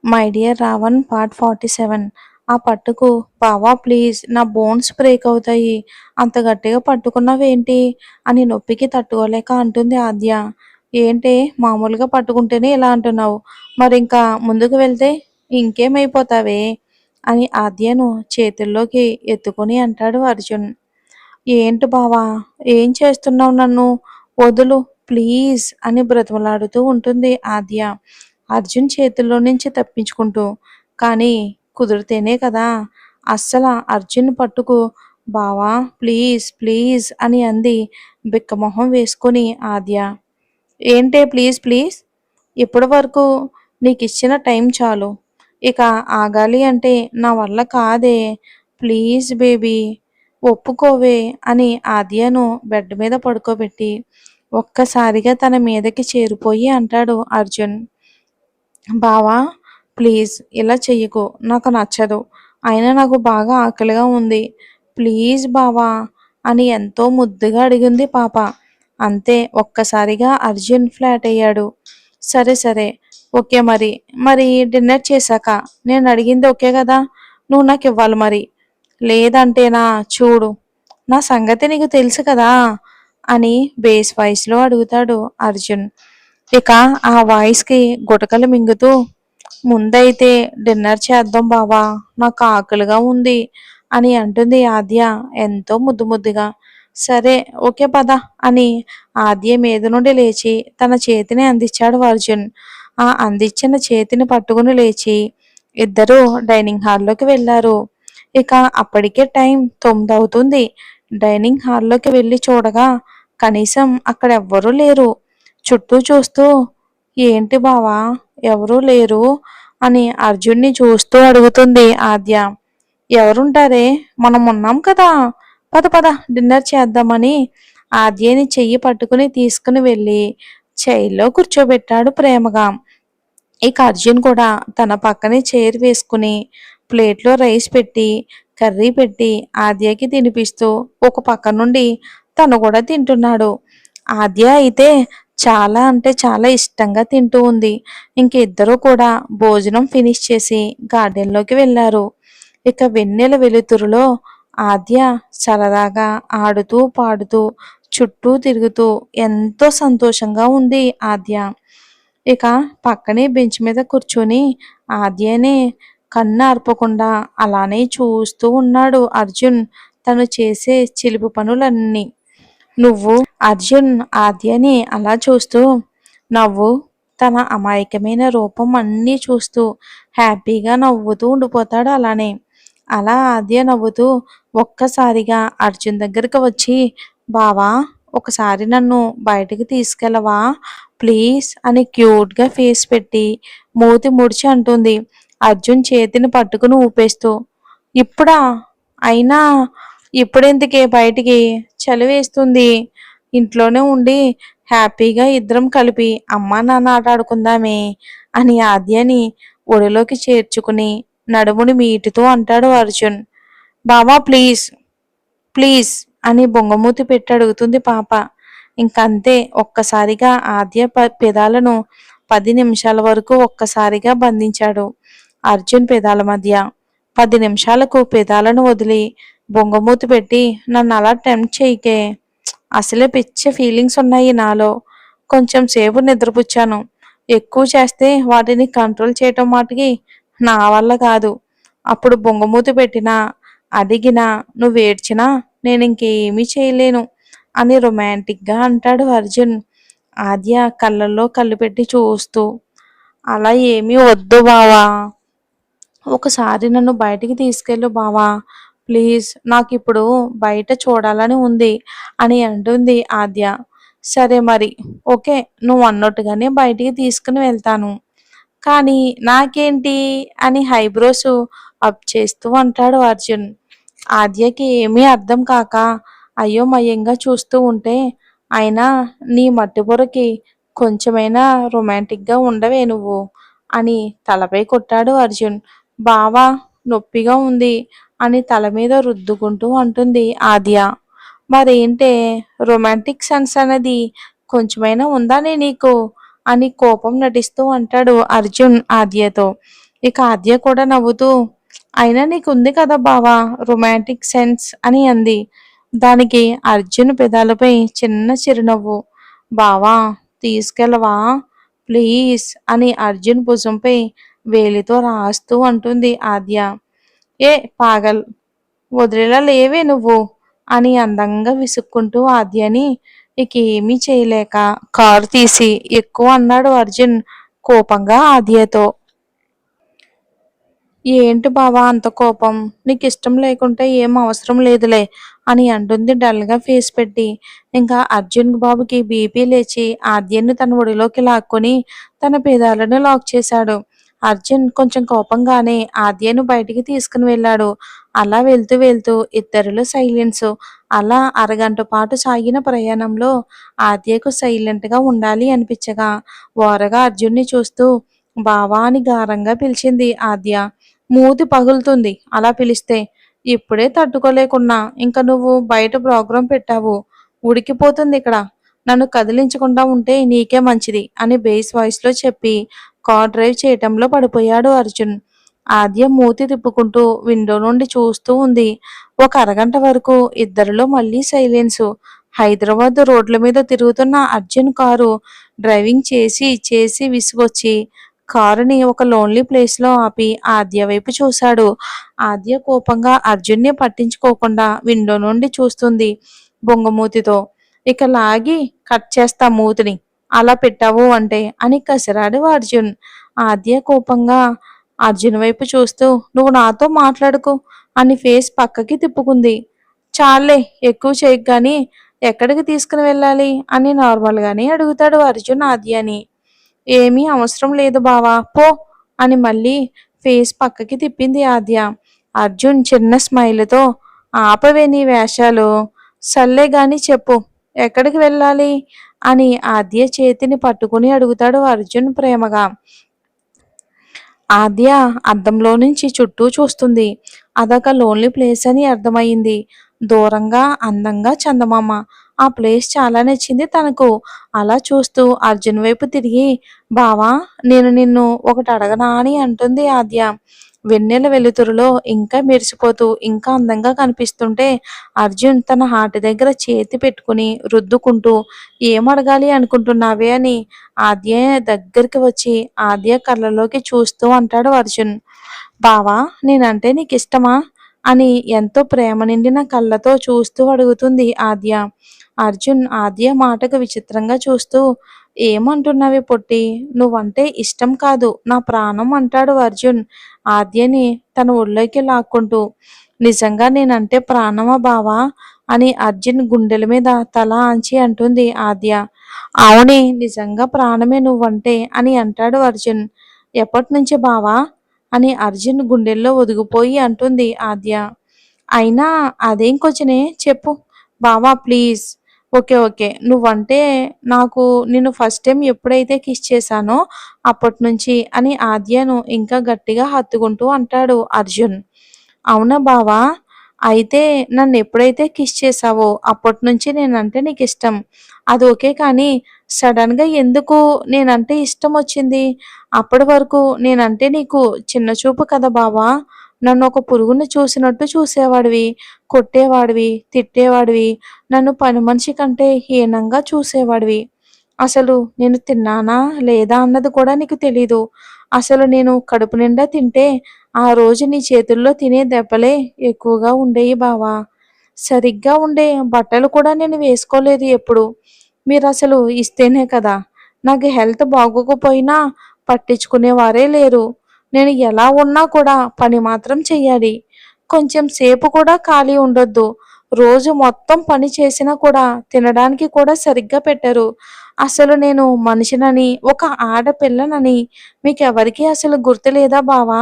My dear Raavan part 47. ఆ పట్టుకు బావా ప్లీజ్ నా బోన్స్ బ్రేక్ అవుతాయి. అంత గట్టిగా పట్టుకున్నావేంటి అని నొప్పికి తట్టుకోలేక అంటుంది ఆద్య. ఏంటే మామూలుగా పట్టుకుంటేనే ఇలా అంటున్నావు, మరింకా ముందుకు వెళ్తే ఇంకేమైపోతావే అని ఆద్యను చేతుల్లోకి ఎత్తుకుని అంటాడు అర్జున్. ఏంటి బావా, ఏం చేస్తున్నావు, నన్ను వదులు ప్లీజ్ అని బ్రతిమలాడుతూ ఉంటుంది ఆద్య అర్జున్ చేతుల్లో నుంచి తప్పించుకుంటూ. కానీ కుదిరితేనే కదా. అస్సలు అర్జున్ పట్టుకు బావా ప్లీజ్ ప్లీజ్ అని అంది బిక్కమొహం వేసుకొని ఆద్య. ఏంటే ప్లీజ్ ప్లీజ్, ఇప్పటి వరకు నీకు ఇచ్చిన టైం చాలు, ఇక ఆగాలి అంటే నా వల్ల కాదే, ప్లీజ్ బేబీ ఒప్పుకోవే అని ఆద్యను బెడ్ మీద పడుకోబెట్టి ఒక్కసారిగా తన మీదకి చేరిపోయి అంటాడు అర్జున్. బావా ప్లీజ్ ఇలా చెయ్యకు, నాకు నచ్చదు, అయినా నాకు బాగా ఆకలిగా ఉంది, ప్లీజ్ బావా అని ఎంతో ముద్దుగా అడిగింది పాప. అంతే, ఒక్కసారిగా అర్జున్ ఫ్లాట్ అయ్యాడు. సరే సరే ఓకే, మరి మరి డిన్నర్ చేశాక నేను అడిగింది ఓకే కదా, నువ్వు నాకు ఇవ్వాలి మరి, లేదంటేనా చూడు నా సంగతి నీకు తెలుసు కదా అని బేస్ వాయిస్లో అడుగుతాడు అర్జున్. ఇక ఆ వాయిస్కి గుటకలు మింగుతూ ముందైతే డిన్నర్ చేద్దాం బావా, నాకు ఆకలిగా ఉంది అని అంటుంది ఆద్య ఎంతో ముద్దు ముద్దుగా. సరే ఓకే పద అని ఆద్య మీద నుండి లేచి తన చేతిని అందించాడు అర్జున్. ఆ అందించిన చేతిని పట్టుకుని లేచి ఇద్దరూ డైనింగ్ హాల్లోకి వెళ్ళారు. ఇక అప్పటికే టైం 9 అవుతుంది. డైనింగ్ హాల్లోకి వెళ్ళి చూడగా కనీసం అక్కడ ఎవ్వరూ లేరు. చుట్టూ చూస్తూ ఏంటి బావా ఎవరూ లేరు అని అర్జున్ని చూస్తూ అడుగుతుంది ఆద్య. ఎవరుంటారే, మనం ఉన్నాం కదా, పద పద డిన్నర్ చేద్దామని ఆద్యని చెయ్యి పట్టుకుని తీసుకుని వెళ్ళి చైర్లో కూర్చోబెట్టాడు ప్రేమగా. ఇక అర్జున్ కూడా తన పక్కనే చైర్ వేసుకుని ప్లేట్లో రైస్ పెట్టి కర్రీ పెట్టి ఆద్యకి తినిపిస్తూ ఒక పక్క నుండి తను కూడా తింటున్నాడు. ఆద్య అయితే చాలా అంటే చాలా ఇష్టంగా తింటూ ఉంది. ఇంక ఇద్దరూ కూడా భోజనం ఫినిష్ చేసి గార్డెన్లోకి వెళ్ళారు. ఇక వెన్నెల వెలుతురులో ఆద్య సరదాగా ఆడుతూ పాడుతూ చుట్టూ తిరుగుతూ ఎంతో సంతోషంగా ఉంది ఆద్య. ఇక పక్కనే బెంచ్ మీద కూర్చొని ఆద్యనే కన్ను ఆర్పకుండా అలానే చూస్తూ ఉన్నాడు అర్జున్ తను చేసే చిలిపి పనులన్నీ. నువ్వు అర్జున్ ఆద్యని అలా చూస్తూ నవ్వు తన అమాయకమైన రూపం అన్నీ చూస్తూ హ్యాపీగా నవ్వుతూ ఉండిపోతాడు అలానే. అలా ఆద్య నవ్వుతూ ఒక్కసారిగా అర్జున్ దగ్గరికి వచ్చి బావా ఒకసారి నన్ను బయటికి తీసుకెళ్ళవా ప్లీజ్ అని క్యూట్గా ఫేస్ పెట్టి మూతి ముడిచి అంటుంది అర్జున్ చేతిని పట్టుకుని ఊపేస్తూ. ఇప్పుడా, అయినా ఇప్పుడెందుకే బయటికి, చలి వేస్తుంది, ఇంట్లోనే ఉండి హ్యాపీగా ఇద్దరం కలిపి అమ్మా నాన్న ఆట ఆడుకుందామే అని ఆద్యని ఒడిలోకి చేర్చుకుని నడుముని మీటుతూ అంటాడు అర్జున్. బావా ప్లీజ్ ప్లీజ్ అని బొంగమూతి పెట్టి అడుగుతుంది పాప. ఇంకంతే, ఒక్కసారిగా ఆద్య పెదాలను 10 నిమిషాల వరకు ఒక్కసారిగా బంధించాడు అర్జున్ పెదాల మధ్య. 10 నిమిషాలకు పెదాలను వదిలి బొంగమూతి పెట్టి నన్ను అలా టెంప్ట్ చేయకే, అసలే పిచ్చే ఫీలింగ్స్ ఉన్నాయి నాలో, కొంచెం సేపు నిద్రపుచ్చాను, ఎక్కువ చేస్తే వాటిని కంట్రోల్ చేయటం మాటికి నా వల్ల కాదు, అప్పుడు బొంగమూతి పెట్టినా అడిగినా నువ్వు ఏడ్చినా నేను ఇంకేమీ చేయలేను అని రొమాంటిక్గా అంటాడు అర్జున్ ఆద్య కళ్ళల్లో కళ్ళు పెట్టి చూస్తూ. అలా ఏమీ వద్దు బావా, ఒకసారి నన్ను బయటికి తీసుకెళ్ళు బావా ప్లీజ్, నాకు ఇప్పుడు బయట చూడాలని ఉంది అని అంటుంది ఆద్య. సరే మరి ఓకే, నువ్వు అన్నట్టుగానే బయటికి తీసుకుని వెళ్తాను, కానీ నాకేంటి అని హైబ్రోస్ అప్ చేస్తూ అంటాడు అర్జున్. ఆద్యకి ఏమీ అర్థం కాక అయోమయంగా చూస్తూ ఉంటే, అయినా నీ మట్టిబుర్రకి కొంచెమైనా రొమాంటిక్గా ఉండవే నువ్వు అని తలపై కొట్టాడు అర్జున్. బావా నొప్పిగా ఉంది అని తల మీద రుద్దుకుంటూ అంటుంది ఆద్య. మరేంటే రొమాంటిక్ సెన్స్ అనేది కొంచెమైనా ఉందానే నీకు అని కోపం నటిస్తూ అంటాడు అర్జున్ ఆద్యతో. ఇక ఆద్య కూడా నవ్వుతూ, అయినా నీకుంది కదా బావా రొమాంటిక్ సెన్స్ అని అంది. దానికి అర్జున్ పెదాలపై చిన్న చిరునవ్వు. బావా తీసుకెళ్ళవా ప్లీజ్ అని అర్జున్ భుజంపై వేలితో రాస్తూ అంటుంది ఆద్య. ఏ పాగల్ వదిలేలా లేవే నువ్వు అని అందంగా విసుక్కుంటూ ఆద్యని ఇక ఏమీ చేయలేక కారు తీసి ఎక్కువ అన్నాడు అర్జున్ కోపంగా ఆద్యతో. ఏంటి బావా అంత కోపం? నీకిష్టం లేకుంటే ఏం అవసరం లేదులే అని అంటుంది డల్‌గా ఫేస్ పెట్టి. ఇంకా అర్జున్ బాబుకి బీపీ లేచి ఆద్యన్ని తన ఒడిలోకి లాక్కొని తన పెదాలను లాక్ చేశాడు. అర్జున్ కొంచెం కోపంగానే ఆద్యను బయటికి తీసుకుని వెళ్ళాడు. అలా వెళ్తూ వెళ్తూ ఇద్దరిలో సైలెన్సు. అలా అరగంట పాటు సాగిన ప్రయాణంలో ఆద్యకు సైలెంట్‌గా ఉండాలి అనిపించగా ఓరగా అర్జున్‌ని చూస్తూ బావా అని గారంగా పిలిచింది ఆద్య. మూతి పగులుతుంది అలా పిలిస్తే. ఇప్పుడే తట్టుకోలేకున్నా ఇంక నువ్వు బయట ప్రోగ్రాం పెట్టావు. ఉడికిపోతుందిక్కడ. నన్ను కదిలించకుండా ఉంటే నీకే మంచిది అని బేస్ వాయిస్‌లో చెప్పి కార్ డ్రైవ్ చేయటంలో పడిపోయాడు అర్జున్. ఆద్య మూతి తిప్పుకుంటూ విండో నుండి చూస్తూ ఉంది. ఒక అరగంట వరకు ఇద్దరిలో మళ్ళీ సైలెన్సు. హైదరాబాద్ రోడ్ల మీద తిరుగుతున్న అర్జున్ కారు డ్రైవింగ్ చేసి చేసి విసుగొచ్చి కారుని ఒక లోన్లీ ప్లేస్‌లో ఆపి ఆద్య వైపు చూశాడు. ఆద్య కోపంగా అర్జున్‌ని పట్టించుకోకుండా విండో నుండి చూస్తుంది బొంగమూతితో. ఇక లాగి కట్ చేస్తా మూతిని. అలా పెట్టావు అంటే అని కసిరాడు అర్జున్. ఆద్య కోపంగా అర్జున్ వైపు చూస్తూ నువ్వు నాతో మాట్లాడకు అని ఫేస్ పక్కకి తిప్పుకుంది. చాల్లే ఎక్కువ చేయకు గాని ఎక్కడికి తీసుకుని వెళ్ళాలి అని నార్మల్‌గానే అడుగుతాడు అర్జున్ ఆద్యని. ఏమీ అవసరం లేదు బావా పో అని మళ్ళీ ఫేస్ పక్కకి తిప్పింది ఆద్య. అర్జున్ చిన్న స్మైల్తో ఆపవే నీ వేషాలు సర్లే గాని చెప్పు ఎక్కడికి వెళ్ళాలి అని ఆద్య చేతిని పట్టుకుని అడుగుతాడు అర్జున్ ప్రేమగా. ఆద్య అద్దంలో నుంచి చుట్టూ చూస్తుంది. అదొక లోన్లీ ప్లేస్ అని అర్థమయింది. దూరంగా అందంగా చందమామ. ఆ ప్లేస్ చాలా నచ్చింది తనకు. అలా చూస్తూ అర్జున్ వైపు తిరిగి బావా నేను నిన్ను ఒకటి అడగనా అని అంటుంది ఆద్య. వెన్నెల వెలుతురులో ఇంకా మెరిసిపోతూ ఇంకా అందంగా కనిపిస్తుంటే అర్జున్ తన హార్ట్ దగ్గర చేతి పెట్టుకుని రుద్దుకుంటూ ఏం అడగాలి అనుకుంటున్నావే అని ఆద్య దగ్గరికి వచ్చి ఆద్య కళ్ళలోకి చూస్తూ అంటాడు అర్జున్. బావా నేనంటే నీకిష్టమా అని ఎంతో ప్రేమ నిండిన కళ్ళతో చూస్తూ అడుగుతుంది ఆద్య. అర్జున్ ఆద్య మాటకు విచిత్రంగా చూస్తూ ఏమంటున్నావే పొట్టి నువ్వంటే ఇష్టం కాదు నా ప్రాణం అంటాడు అర్జున్ ఆద్యని తన ఒళ్ళోకి లాక్కుంటూ. నిజంగా నేనంటే ప్రాణమా బావా అని అర్జున్ గుండెల మీద తల ఆంచి అంటుంది ఆద్య. అవునే నిజంగా ప్రాణమే నువ్వంటే అని అంటాడు అర్జున్. ఎప్పటినుంచి బావా అని అర్జున్ గుండెల్లో ఒదిగిపోయి అంటుంది ఆద్య. అయినా అదేం క్వశ్చనే చెప్పు బావా ప్లీజ్. ఓకే ఓకే నువ్వంటే నాకు నిన్ను ఫస్ట్ టైం ఎప్పుడైతే కిస్ చేశానో అప్పటినుంచి అని ఆద్యను ఇంకా గట్టిగా హత్తుకుంటూ అంటాడు అర్జున్. అవునా బావా అయితే నన్ను ఎప్పుడైతే కిస్ చేశావో అప్పటినుంచి నేనంటే నీకిష్టం. అది ఓకే కానీ సడన్‌గా ఎందుకు నేనంటే ఇష్టం వచ్చింది? అప్పటి వరకు నేనంటే నీకు చిన్న చూపు కదా బావా! నన్ను ఒక పురుగుని చూసినట్టు చూసేవాడివి, కొట్టేవాడివి, తిట్టేవాడివి, నన్ను పనిమనిషి కంటే హీనంగా చూసేవాడివి. అసలు నేను తిన్నానా? లేదా? అన్నది కూడా నీకు తెలీదు. అసలు నేను కడుపు నిండా తింటే ఆ రోజు నీ చేతుల్లో తినే దెబ్బలే ఎక్కువగా ఉండేయి బావా! సరిగ్గా ఉండే బట్టలు కూడా నేను వేసుకోలేదు ఎప్పుడు. మీరసలు ఇస్తేనే కదా! నాకు హెల్త్ బాగోకపోయినా పట్టించుకునేవారే లేరు. నేను ఎలా ఉన్నా కూడా పని మాత్రం చెయ్యాలి. కొంచెం సేపు కూడా ఖాళీ ఉండొద్దు. రోజు మొత్తం పని చేసినా కూడా తినడానికి కూడా సరిగ్గా పెట్టరు. అసలు నేను మనిషినని, ఒక ఆడపిల్లనని మీకెవరికీ అసలు గుర్తులేదా బావా?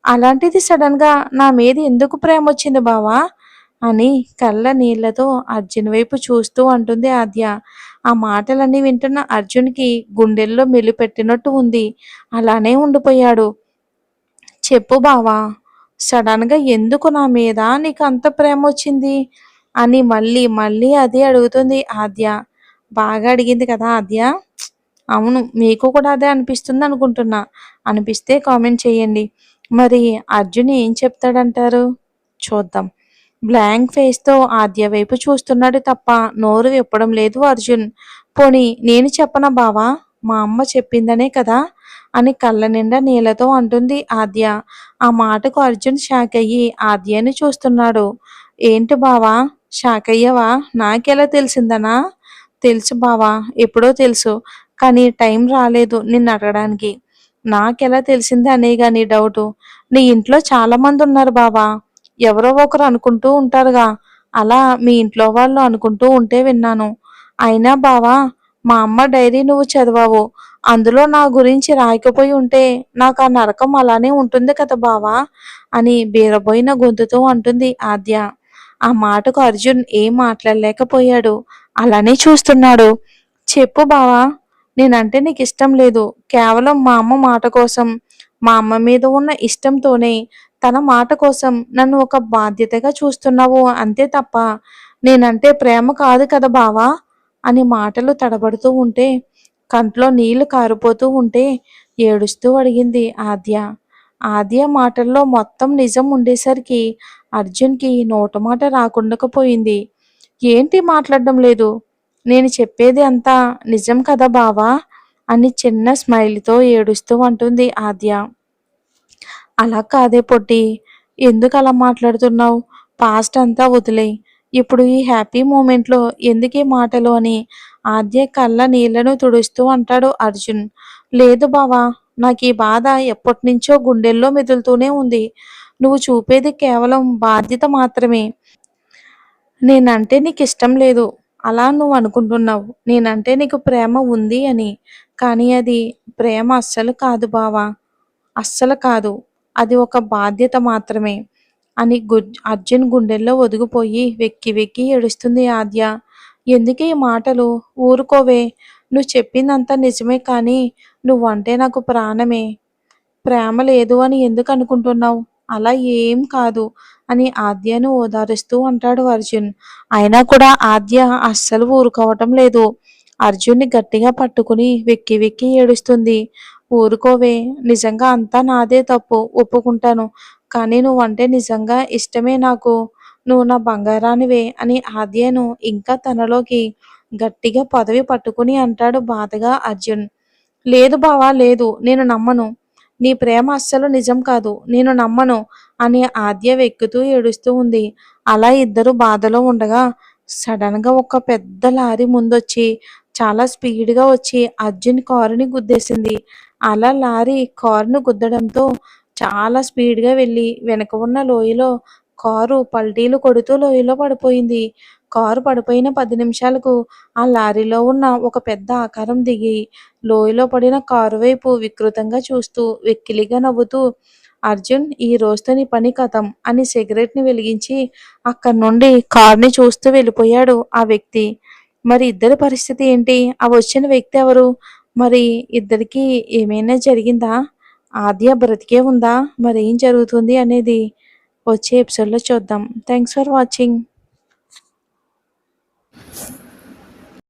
అలాంటిది సడన్‌గా నా మీద ఎందుకు ప్రేమొచ్చింది బావా? అని కళ్ళ నీళ్లతో అర్జున్ వైపు చూస్తూ అంటుంది ఆద్య. ఆ మాటలన్నీ వింటున్న అర్జున్‌కి గుండెల్లో మెలిపెట్టినట్టు ఉంది. అలానే ఉండిపోయాడు. చెప్పు బావా! సడన్‌గా ఎందుకు నా మీద నీకంత ప్రేమొచ్చింది? అని మళ్ళీ మళ్ళీ అదే అడుగుతుంది ఆద్య. బాగా అడిగింది కదా ఆద్య! అవును. మీకు కూడా అదే అనిపిస్తుందనుకుంటున్నా. అనిపిస్తే కామెంట్ చేయండి. మరి అర్జున్ ఏం చెప్తాడంటారు? చూద్దాం. బ్లాంక్ ఫేస్‌తో ఆద్య వైపు చూస్తున్నాడు తప్ప నోరు విప్పడం లేదు అర్జున్. పోనీ నేను చెప్పనా బావా? మా అమ్మ చెప్పిందనే కదా! అని కళ్ళ నిండా నీళ్ళతో అంటుంది ఆద్య. ఆ మాటకు అర్జున్ షాకయ్యి ఆద్యని చూస్తున్నాడు. ఏంటి బావా షాకయ్యావా? నాకెలా తెలిసిందనా? తెలుసు బావా! ఎప్పుడో తెలుసు. కానీ టైం రాలేదు నిన్నడగడానికి. నాకెలా తెలిసింది అనేగా నీ డౌటు. నీ ఇంట్లో చాలా మందున్నారు బావా! ఎవరో ఒకరు అనుకుంటూ ఉంటారుగా! అలా మీ ఇంట్లో వాళ్ళు అనుకుంటూ ఉంటే విన్నాను. అయినా బావా! మా అమ్మ డైరీ నువ్వు చదివావు. అందులో నా గురించి రాయకపోయి ఉంటే నాకా నరకం అలానే ఉంటుంది కదా బావా! అని బీరబోయిన గొంతుతో అంటుంది ఆద్య. ఆ మాటకు అర్జున్ ఏం మాట్లాడలేకపోయాడు. అలానే చూస్తున్నాడు. చెప్పు బావా! నేనంటే నీకిష్టం లేదు. కేవలం మా అమ్మ మాట కోసం, మా అమ్మ మీద ఉన్న ఇష్టంతోనే తన మాట కోసం నన్ను ఒక బాధ్యతగా చూస్తున్నావు అంతే తప్ప నేనంటే ప్రేమ కాదు కదా బావా! అని మాటలు తడబడుతూ ఉంటే, కంట్లో నీళ్లు కారిపోతూ ఉంటే ఏడుస్తూ అడిగింది ఆద్య. ఆద్య మాటల్లో మొత్తం నిజం ఉండేసరికి అర్జున్‌కి నోటమాట రాకుండకపోయింది. ఏంటి మాట్లాడడం లేదు? నేను చెప్పేది అంతా నిజం కదా బావా! అని చిన్న స్మైల్‌తో ఏడుస్తూ అంటుంది ఆద్య. అలా కాదే పొట్టి. ఎందుకలా మాట్లాడుతున్నావు? పాస్ట్ అంతా వదిలేయ్. ఇప్పుడు ఈ హ్యాపీ మూమెంట్‌లో ఎందుకీ మాటలు అని ఆద్య కళ్ళ నీళ్లను తుడుస్తూ అంటాడు అర్జున్. లేదు బావా! నాకీ బాధ ఎప్పటినుంచో గుండెల్లో మెదులుతూనే ఉంది. నువ్వు చూపేది కేవలం బాధ్యత మాత్రమే. నేనంటే నీకిష్టం లేదు. అలా నువ్వనుకుంటున్నావు. నేనంటే నీకు ప్రేమ ఉంది అని. కానీ అది ప్రేమ అస్సలు కాదు బావా! అస్సలు కాదు. అది ఒక బాధ్యత మాత్రమే. అని అర్జున్ గుండెల్లో ఒదిగిపోయి వెక్కి వెక్కి ఏడుస్తుంది ఆద్య. ఎందుకే ఈ మాటలు? ఊరుకోవే. నువ్వు చెప్పిందంతా నిజమే కానీ నువ్వంటే నాకు ప్రాణమే. ప్రేమ లేదు అని ఎందుకనుకుంటున్నావు? అలా ఏం కాదు అని ఆద్యను ఓదారుస్తూ అంటాడు అర్జున్. అయినా కూడా ఆద్య అస్సలు ఊరుకోవటం లేదు. అర్జున్ని గట్టిగా పట్టుకుని వెక్కి వెక్కి ఏడుస్తుంది. ఊరుకోవే నిజంగా అంతా నాదే తప్పు ఒప్పుకుంటాను. కానీ నువ్వంటే నిజంగా ఇష్టమే నాకు. నువ్వు నా బంగారానివే అని ఆద్యను ఇంకా తనలోకి గట్టిగా పదవి పట్టుకుని అంటాడు బాధగా అర్జున్. లేదు బావా లేదు. నేను నమ్మను. నీ ప్రేమ అస్సలు నిజం కాదు. నేను నమ్మను అని ఆద్య వెక్కుతూ ఏడుస్తూ ఉంది. అలా ఇద్దరు బాధలో ఉండగా సడన్‌గా ఒక పెద్ద లారీ ముందొచ్చి చాలా స్పీడ్‌గా వచ్చి అర్జున్ కారుని గుద్దేసింది. అలా లారీ కారును గుద్దడంతో చాలా స్పీడ్‌గా వెళ్ళి వెనక ఉన్న లోయలో కారు పల్టీలు కొడుతూ లోయలో పడిపోయింది. కారు పడిపోయిన 10 నిమిషాలకు ఆ లారీలో ఉన్న ఒక పెద్ద ఆకారం దిగి లోయలో పడిన కారు వైపు వికృతంగా చూస్తూ వెక్కిలిగా నవ్వుతూ అర్జున్ ఈ రోజుతో నీ పని కథం అని సిగరెట్‌ని వెలిగించి అక్కడి నుండి కార్‌ని చూస్తూ వెళ్ళిపోయాడు ఆ వ్యక్తి. మరి ఇద్దరి పరిస్థితి ఏంటి? ఆ వచ్చిన వ్యక్తి ఎవరు? మరి ఇద్దరికీ ఏమైనా జరిగిందా? ఆద్య బ్రతికే ఉందా? మరేం జరుగుతుంది అనేది వచ్చే ఎపిసోడ్‌లో చూద్దాం. Thanks for watching.